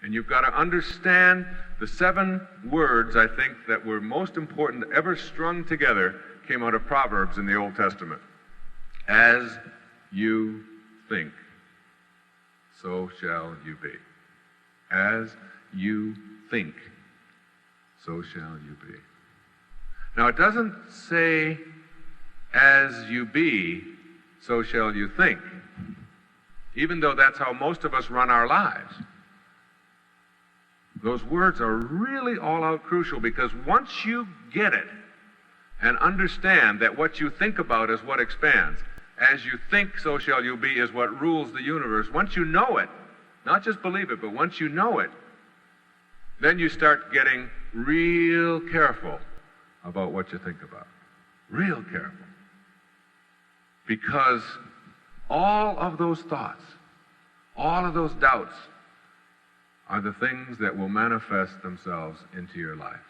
And you've got to understand the 7 words, I think, that were most important ever strung together came out of Proverbs in the Old Testament. As you think, so shall you be. As you think, so shall you be. Now, it doesn't say, as you be, so shall you think, even though that's how most of us run our lives. Those words are really all out crucial, because once you get it and understand that what you think about is what expands, as you think, so shall you be is what rules the universe. Once you know it, not just believe it, but once you know it, then you start getting real careful about what you think about. Real careful. Because all of those thoughts, all of those doubts, are the things that will manifest themselves into your life.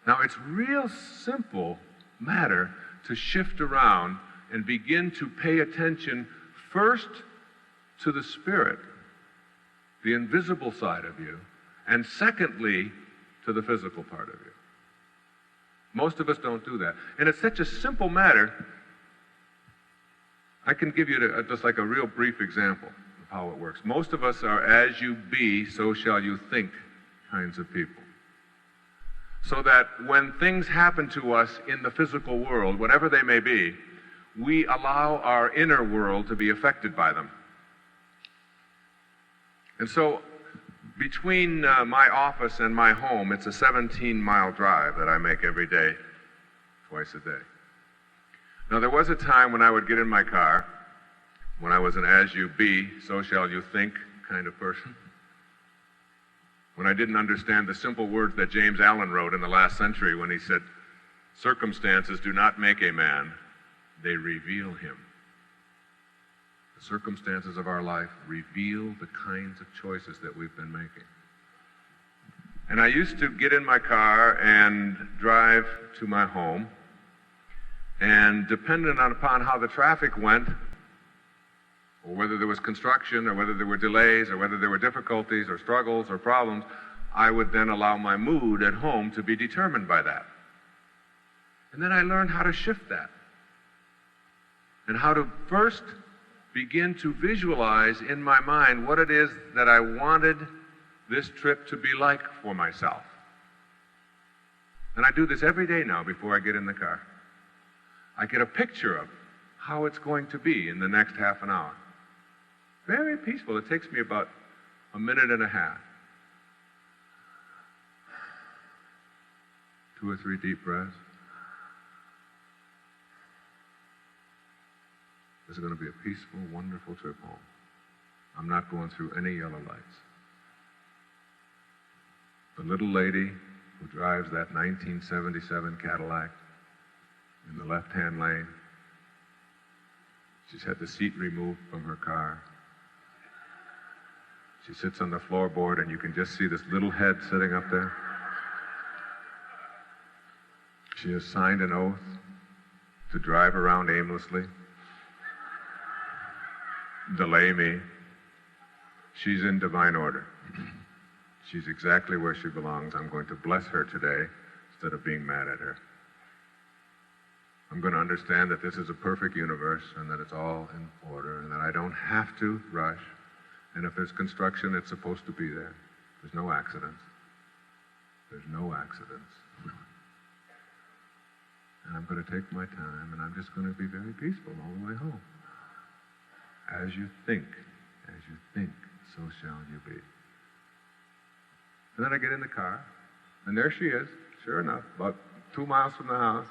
Now, it's real simple matter to shift around and begin to pay attention first to the spirit, the invisible side of you, and secondly, to the physical part of you. Most of us don't do that. And it's such a simple matter, I can give you just like a real brief example of how it works. Most of us are as you be, so shall you think kinds of people. So that when things happen to us in the physical world, whatever they may be, we allow our inner world to be affected by them. And so between my office and my home, it's a 17-mile drive that I make every day, twice a day. Now, there was a time when I would get in my car, when I was an as you be, so shall you think kind of person, when I didn't understand the simple words that James Allen wrote in the last century when he said, circumstances do not make a man, they reveal him. The circumstances of our life reveal the kinds of choices that we've been making. And I used to get in my car and drive to my home, and depending upon how the traffic went, or whether there was construction, or whether there were delays, or whether there were difficulties, or struggles, or problems, I would then allow my mood at home to be determined by that. And then I learned how to shift that, and how to first begin to visualize in my mind what it is that I wanted this trip to be like for myself. And I do this every day now before I get in the car. I get a picture of how it's going to be in the next half an hour. Very peaceful. It takes me about a minute and a half. 2 or 3 deep breaths. This is going to be a peaceful, wonderful trip home. I'm not going through any yellow lights. The little lady who drives that 1977 Cadillac in the left-hand lane, she's had the seat removed from her car. She sits on the floorboard and you can just see this little head sitting up there. She has signed an oath to drive around aimlessly, delay me. She's in divine order. She's exactly where she belongs. I'm going to bless her today instead of being mad at her. I'm going to understand that this is a perfect universe and that it's all in order and that I don't have to rush. And if there's construction, it's supposed to be there. There's no accidents. There's no accidents. And I'm going to take my time and I'm just going to be very peaceful all the way home. As you think, so shall you be. And then I get in the car, and there she is, sure enough, about 2 miles from the house,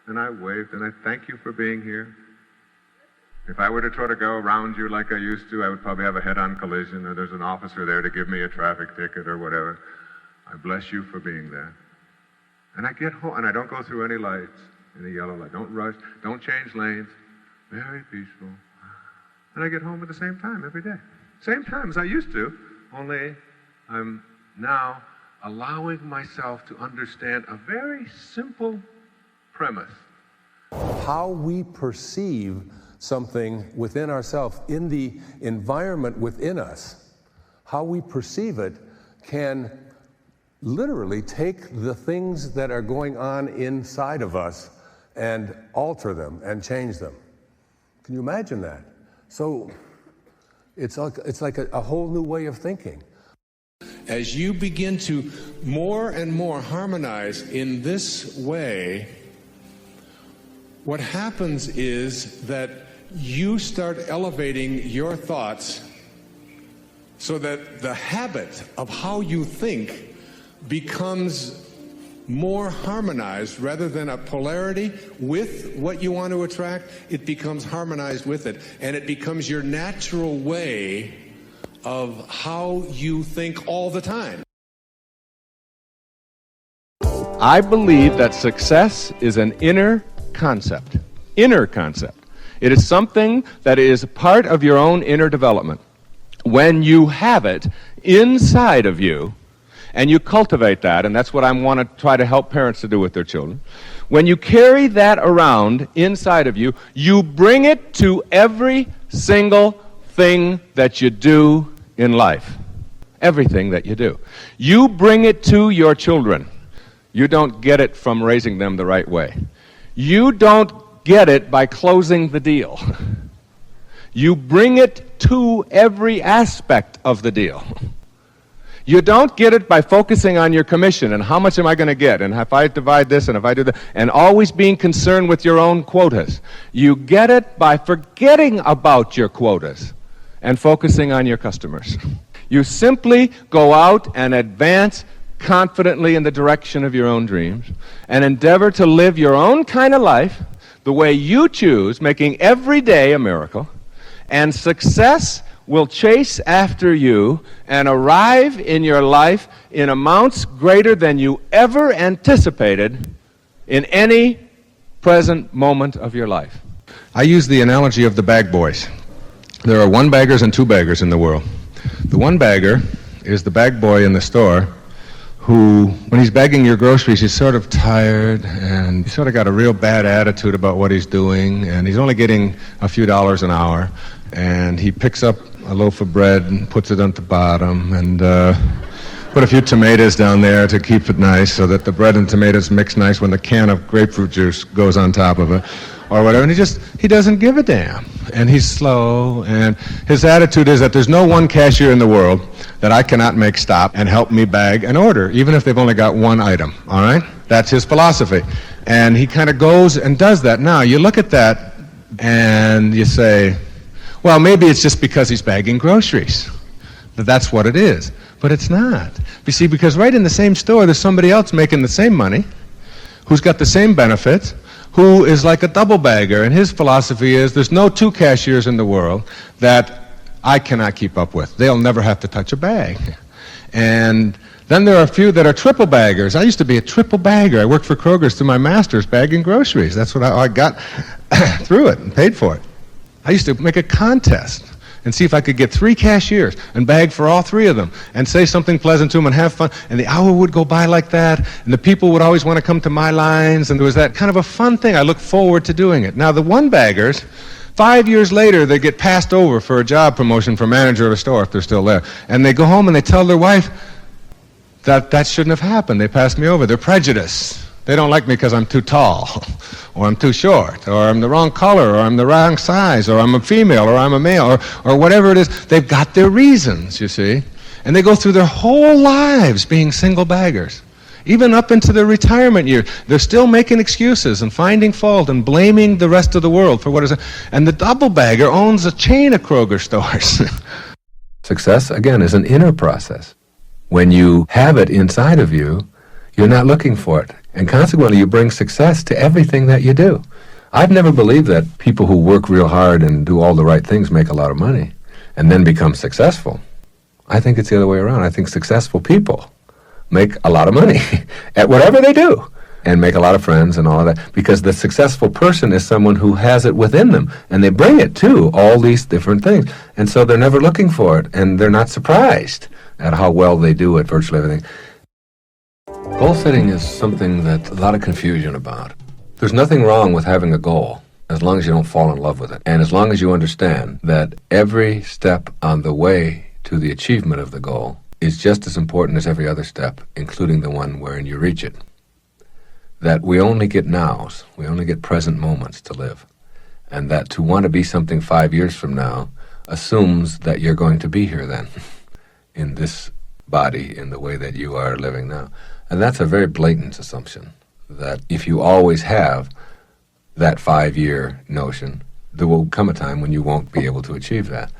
and I waved, and I thank you for being here. If I were to try to go around you like I used to, I would probably have a head-on collision, or there's an officer there to give me a traffic ticket or whatever. I bless you for being there. And I get home, and I don't go through any lights, any yellow light. Don't rush, don't change lanes. Very peaceful. And I get home at the same time every day. Same time as I used to, only I'm now allowing myself to understand a very simple premise. How we perceive something within ourselves, in the environment within us, how we perceive it can literally take the things that are going on inside of us and alter them and change them. Can you imagine that? So it's like a whole new way of thinking. As you begin to more and more harmonize in this way, what happens is that you start elevating your thoughts so that the habit of how you think becomes more harmonized rather than a polarity with what you want to attract. It becomes harmonized with it, and it becomes your natural way of how you think all the time. I believe that success is an inner concept. Inner concept. It is something that is part of your own inner development. When you have it inside of you, and you cultivate that, and that's what I want to try to help parents to do with their children. When you carry that around inside of you, you bring it to every single thing that you do in life. Everything that you do. You bring it to your children. You don't get it from raising them the right way. You don't get it by closing the deal. You bring it to every aspect of the deal. You don't get it by focusing on your commission and how much am I going to get, and if I divide this and if I do that, and always being concerned with your own quotas. You get it by forgetting about your quotas and focusing on your customers. You simply go out and advance confidently in the direction of your own dreams and endeavor to live your own kind of life the way you choose, making every day a miracle, and success will chase after you and arrive in your life in amounts greater than you ever anticipated in any present moment of your life. I use the analogy of the bag boys. There are one baggers and two baggers in the world. The one bagger is the bag boy in the store who, when he's bagging your groceries, he's sort of tired and he's sort of got a real bad attitude about what he's doing, and he's only getting a few dollars an hour, and he picks up a loaf of bread and puts it on the bottom and put a few tomatoes down there to keep it nice so that the bread and tomatoes mix nice when the can of grapefruit juice goes on top of it or whatever. And he doesn't give a damn. And he's slow, and his attitude is that there's no one cashier in the world that I cannot make stop and help me bag an order, even if they've only got one item, all right? That's his philosophy. And he kind of goes and does that. Now, you look at that and you say, well, maybe it's just because he's bagging groceries. That's what it is. But it's not. You see, because right in the same store, there's somebody else making the same money, who's got the same benefits, who is like a double bagger, and his philosophy is there's no two cashiers in the world that I cannot keep up with. They'll never have to touch a bag. And then there are a few that are triple baggers. I used to be a triple bagger. I worked for Kroger's through my master's bagging groceries. That's what I got through it and paid for it. I used to make a contest and see if I could get 3 cashiers and bag for all 3 of them and say something pleasant to them and have fun. And the hour would go by like that, and the people would always want to come to my lines, and there was that kind of a fun thing. I look forward to doing it. Now, the one-baggers, 5 years later, they get passed over for a job promotion for manager of a store if they're still there. And they go home and they tell their wife that shouldn't have happened. They passed me over. They're prejudiced. They don't like me because I'm too tall, or I'm too short, or I'm the wrong color, or I'm the wrong size, or I'm a female, or I'm a male, or whatever it is. They've got their reasons, you see. And they go through their whole lives being single baggers. Even up into their retirement years, they're still making excuses and finding fault and blaming the rest of the world for what is. And the double bagger owns a chain of Kroger stores. Success, again, is an inner process. When you have it inside of you, you're not looking for it. And consequently, you bring success to everything that you do. I've never believed that people who work real hard and do all the right things make a lot of money and then become successful. I think it's the other way around. I think successful people make a lot of money at whatever they do and make a lot of friends and all of that, because the successful person is someone who has it within them, and they bring it to all these different things. And so they're never looking for it, and they're not surprised at how well they do at virtually everything. Goal setting is something that a lot of confusion about. There's nothing wrong with having a goal as long as you don't fall in love with it, and as long as you understand that every step on the way to the achievement of the goal is just as important as every other step, including the one wherein you reach it. That we only get nows, we only get present moments to live. And that to want to be something 5 years from now assumes that you're going to be here then, in this body, in the way that you are living now. And that's a very blatant assumption, that if you always have that 5-year notion, there will come a time when you won't be able to achieve that.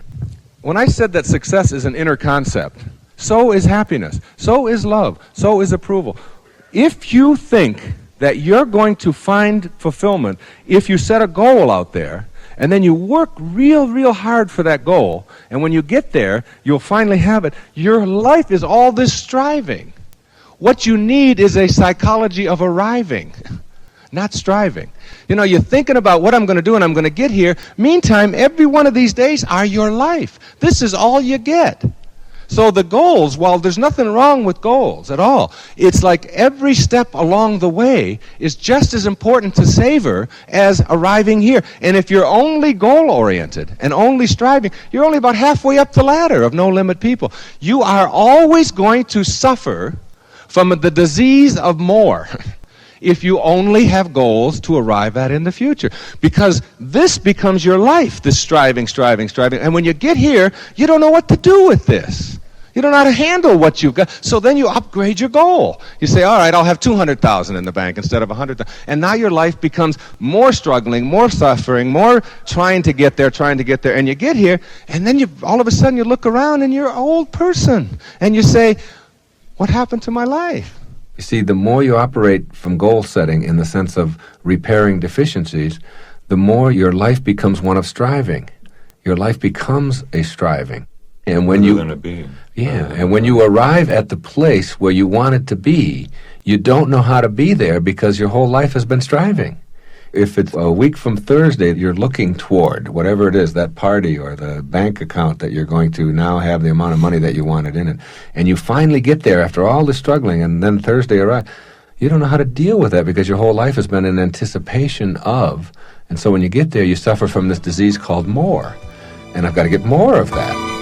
When I said that success is an inner concept, so is happiness, so is love, so is approval. If you think that you're going to find fulfillment if you set a goal out there, and then you work real hard for that goal, and when you get there, you'll finally have it, your life is all this striving. What you need is a psychology of arriving, not striving. You know, you're thinking about what I'm going to do and I'm going to get here. Meantime, every one of these days are your life. This is all you get. So the goals, while there's nothing wrong with goals at all, it's like every step along the way is just as important to savor as arriving here. And if you're only goal-oriented and only striving, you're only about halfway up the ladder of no-limit people. You are always going to suffer from the disease of more if you only have goals to arrive at in the future. Because this becomes your life, this striving. And when you get here, you don't know what to do with this. You don't know how to handle what you've got. So then you upgrade your goal. You say, all right, I'll have 200,000 in the bank instead of 100,000. And now your life becomes more struggling, more suffering, more trying to get there. And you get here, and then all of a sudden you look around and you're an old person. And you say, what happened to my life? You see, the more you operate from goal setting in the sense of repairing deficiencies, the more your life becomes one of striving. Your life becomes a striving. And when and when you arrive at the place where you want it to be, you don't know how to be there because your whole life has been striving. If it's a week from Thursday you're looking toward, whatever it is, that party or the bank account that you're going to now have the amount of money that you wanted in it, and you finally get there after all the struggling, and then Thursday arrives, you don't know how to deal with that because your whole life has been in anticipation of, and so when you get there, you suffer from this disease called more. And I've got to get more of that.